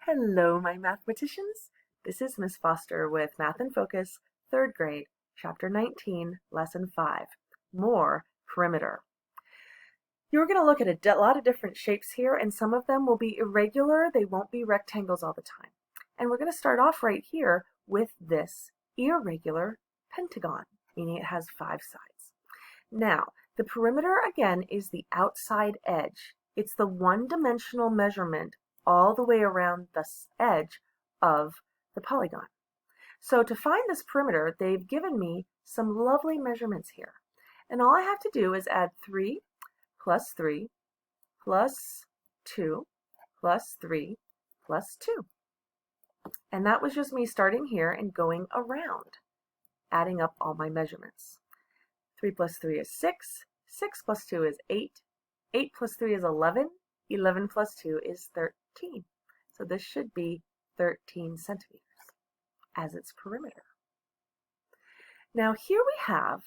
Hello, my mathematicians. This is Miss Foster with Math in Focus, 3rd grade, Chapter 19, Lesson 5, More Perimeter. You're going to look at a lot of different shapes here, and some of them will be irregular. They won't be rectangles all the time. And we're going to start off right here with this irregular pentagon, meaning it has 5 sides. Now, the perimeter, again, is the outside edge. It's the one-dimensional measurement all the way around the edge of the polygon. So to find this perimeter, they've given me some lovely measurements here. And all I have to do is add 3 plus 3 plus 2 plus 3 plus 2. And that was just me starting here and going around, adding up all my measurements. 3 plus 3 is 6, 6 plus 2 is 8, 8 plus 3 is 11, 11 plus 2 is 13. So this should be 13 centimeters as its perimeter. Now here we have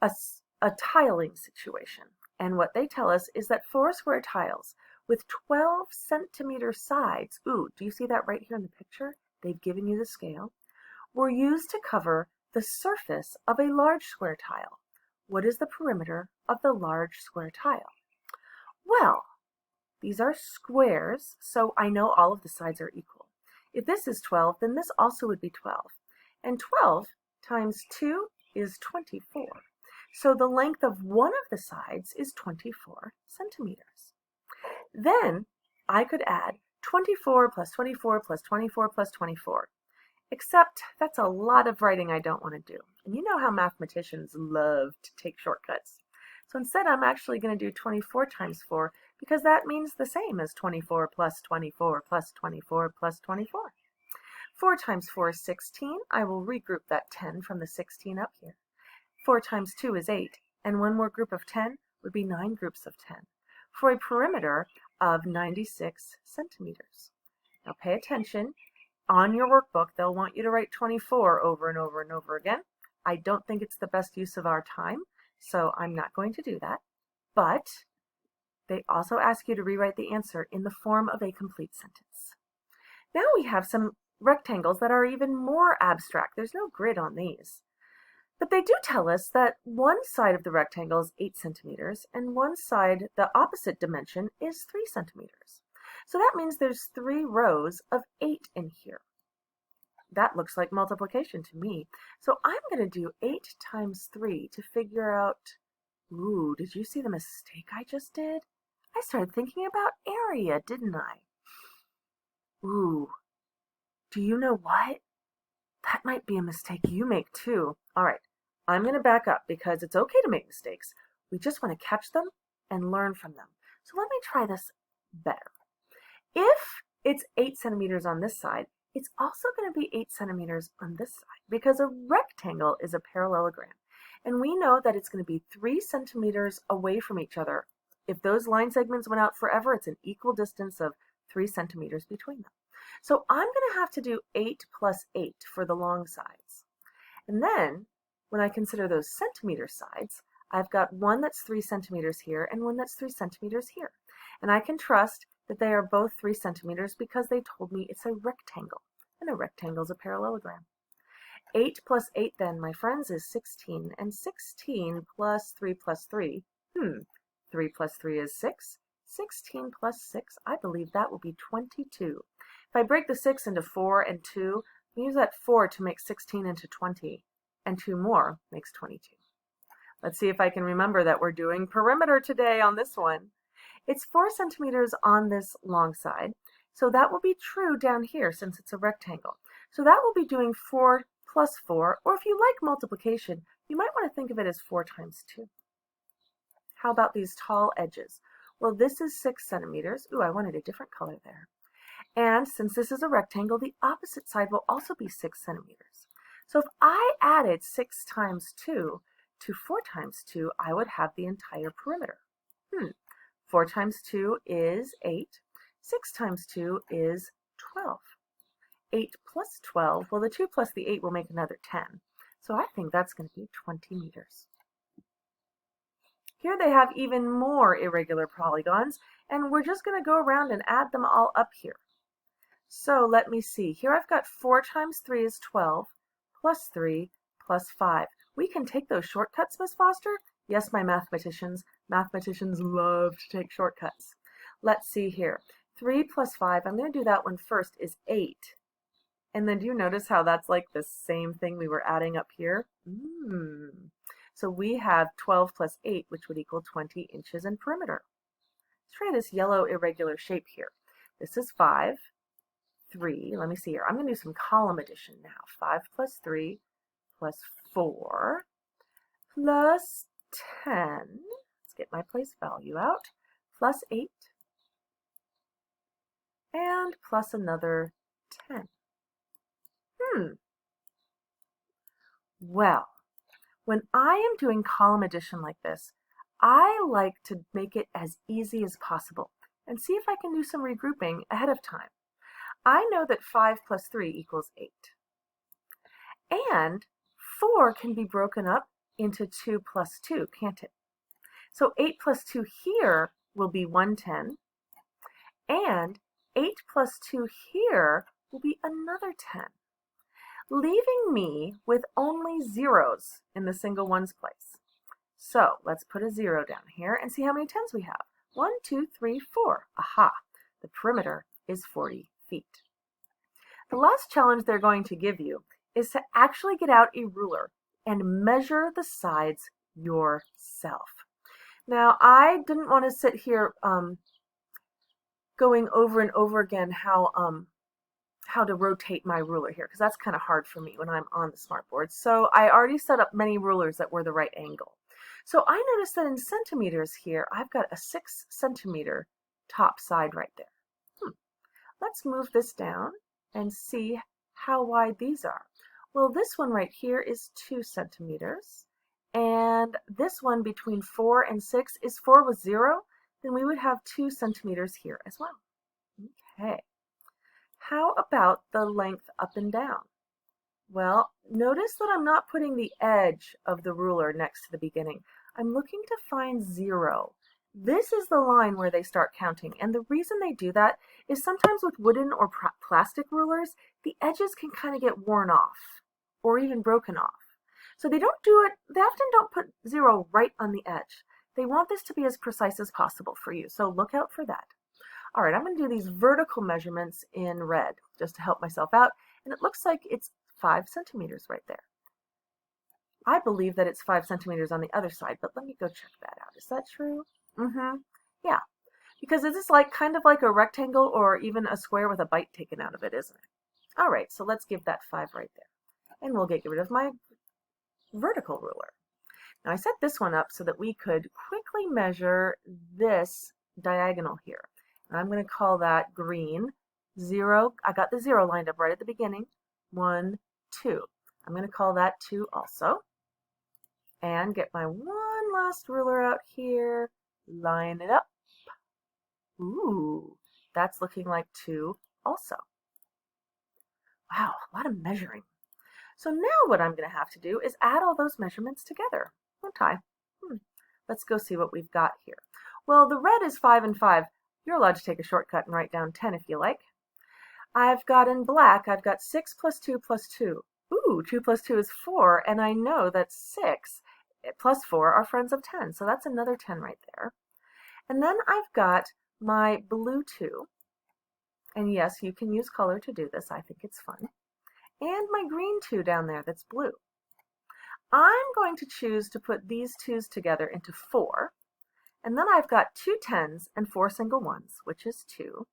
a tiling situation, and what they tell us is that 4 square tiles with 12 centimeter sides, ooh, do you see that right here in the picture? They've given you the scale, were used to cover the surface of a large square tile. What is the perimeter of the large square tile? Well, these are squares, so I know all of the sides are equal. If this is 12, then this also would be 12. And 12 times 2 is 24. So the length of one of the sides is 24 centimeters. Then I could add 24 plus 24 plus 24 plus 24. Except that's a lot of writing I don't want to do. And you know how mathematicians love to take shortcuts. So instead I'm actually going to do 24 times 4 because that means the same as 24 plus 24 plus 24 plus 24. 4 times 4 is 16. I will regroup that 10 from the 16 up here. 4 times 2 is 8, and one more group of 10 would be 9 groups of 10, for a perimeter of 96 centimeters. Now pay attention. On your workbook, they'll want you to write 24 over and over and over again. I don't think it's the best use of our time, so I'm not going to do that. But they also ask you to rewrite the answer in the form of a complete sentence. Now we have some rectangles that are even more abstract. There's no grid on these. But they do tell us that one side of the rectangle is 8 centimeters, and one side, the opposite dimension, is 3 centimeters. So that means there's 3 rows of 8 in here. That looks like multiplication to me. So I'm going to do 8 times 3 to figure out, ooh, did you see the mistake I just did? I started thinking about area, didn't I? Ooh, do you know what? That might be a mistake you make too. All right, I'm going to back up because it's okay to make mistakes. We just want to catch them and learn from them. So let me try this better. If it's 8 centimeters on this side, it's also going to be 8 centimeters on this side because a rectangle is a parallelogram. And we know that it's going to be 3 centimeters away from each other. If those line segments went out forever, it's an equal distance of 3 centimeters between them. So I'm going to have to do 8 plus 8 for the long sides. And then, when I consider those centimeter sides, I've got one that's 3 centimeters here and one that's 3 centimeters here. And I can trust that they are both 3 centimeters because they told me it's a rectangle, and a rectangle is a parallelogram. 8 plus 8 then, my friends, is 16, and 16 plus 3 plus 3, 3 plus 3 is 6, 16 plus 6, I believe that will be 22. If I break the 6 into 4 and 2, we use that 4 to make 16 into 20, and 2 more makes 22. Let's see if I can remember that we're doing perimeter today on this one. It's 4 centimeters on this long side, so that will be true down here since it's a rectangle. So that will be doing 4 plus 4, or if you like multiplication, you might want to think of it as 4 times 2. How about these tall edges? Well, this is 6 centimeters. Ooh, I wanted a different color there. And since this is a rectangle, the opposite side will also be 6 centimeters. So if I added 6 times 2 to 4 times 2, I would have the entire perimeter. 4 times 2 is 8. 6 times 2 is 12. 8 plus 12, well, the 2 plus the 8 will make another 10. So I think that's going to be 20 meters. Here they have even more irregular polygons, and we're just going to go around and add them all up here. So let me see. Here I've got 4 times 3 is 12, plus 3, plus 5. We can take those shortcuts, Miss Foster? Yes, my mathematicians. Mathematicians love to take shortcuts. Let's see here. 3 plus 5, I'm going to do that one first, is 8. And then do you notice how that's like the same thing we were adding up here? So we have 12 plus 8, which would equal 20 inches in perimeter. Let's try this yellow irregular shape here. This is 5, 3. Let me see here. I'm going to do some column addition now. 5 plus 3 plus 4 plus 10. Let's get my place value out. Plus 8 and plus another 10. Well, when I am doing column addition like this, I like to make it as easy as possible and see if I can do some regrouping ahead of time. I know that 5 plus 3 equals 8. And 4 can be broken up into 2 plus 2, can't it? So 8 plus 2 here will be 110, and 8 plus 2 here will be another 10, leaving me with only zeros in the single ones place. So let's put a 0 down here and see how many 10s we have. 1, 2, 3, 4. Aha! The perimeter is 40 feet. The last challenge they're going to give you is to actually get out a ruler and measure the sides yourself. Now, I didn't want to sit here going over and over again how to rotate my ruler here, because that's kind of hard for me when I'm on the smartboard. So I already set up many rulers that were the right angle. So I noticed that in centimeters here, I've got a 6 centimeter top side right there. Let's move this down and see how wide these are. Well, this one right here is 2 centimeters, and this one between 4 and 6 is 4 with 0, then we would have 2 centimeters here as well. Okay. How about the length up and down? Well, notice that I'm not putting the edge of the ruler next to the beginning. I'm looking to find 0. This is the line where they start counting, and the reason they do that is sometimes with wooden or plastic rulers, the edges can kind of get worn off or even broken off. So they often don't put 0 right on the edge. They want this to be as precise as possible for you, so look out for that. All right, I'm going to do these vertical measurements in red just to help myself out, and it looks like it's 5 centimeters right there. I believe that it's 5 centimeters on the other side, but let me go check that out. Is that true? Yeah, because this is kind of like a rectangle or even a square with a bite taken out of it, isn't it? All right, so let's give that 5 right there. And we'll get rid of my vertical ruler. Now I set this one up so that we could quickly measure this diagonal here. And I'm going to call that green 0. I got the 0 lined up right at the beginning. 1, 2. I'm going to call that 2 also. And get my one last ruler out here. Line it up. Ooh, that's looking like 2 also. Wow, a lot of measuring. So now what I'm going to have to do is add all those measurements together. Okay. Let's go see what we've got here. Well, the red is 5 and 5. You're allowed to take a shortcut and write down 10 if you like. I've got in black, I've got 6 plus 2 plus 2. Ooh, 2 plus 2 is 4, and I know that 6 plus 4 are friends of 10, so that's another 10 right there. And then I've got my blue 2, and yes, you can use color to do this. I think it's fun. And my green 2 down there that's blue. I'm going to choose to put these 2's together into 4, and then I've got 2 10s and 4 single ones, which is 2.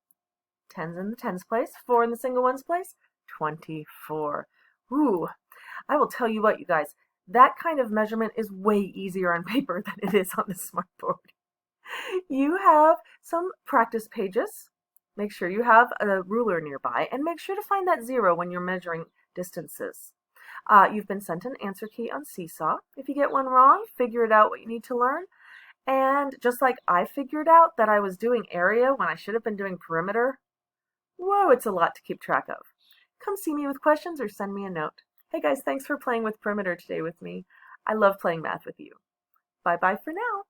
10s in the 10s place, 4 in the single ones place, 24. Ooh, I will tell you what, you guys, that kind of measurement is way easier on paper than it is on the smartboard. You have some practice pages. Make sure you have a ruler nearby, and make sure to find that 0 when you're measuring distances. You've been sent an answer key on Seesaw. If you get one wrong, figure it out what you need to learn. And just like I figured out that I was doing area when I should have been doing perimeter, whoa, it's a lot to keep track of. Come see me with questions or send me a note. Hey guys, thanks for playing with perimeter today with me. I love playing math with you. Bye-bye for now.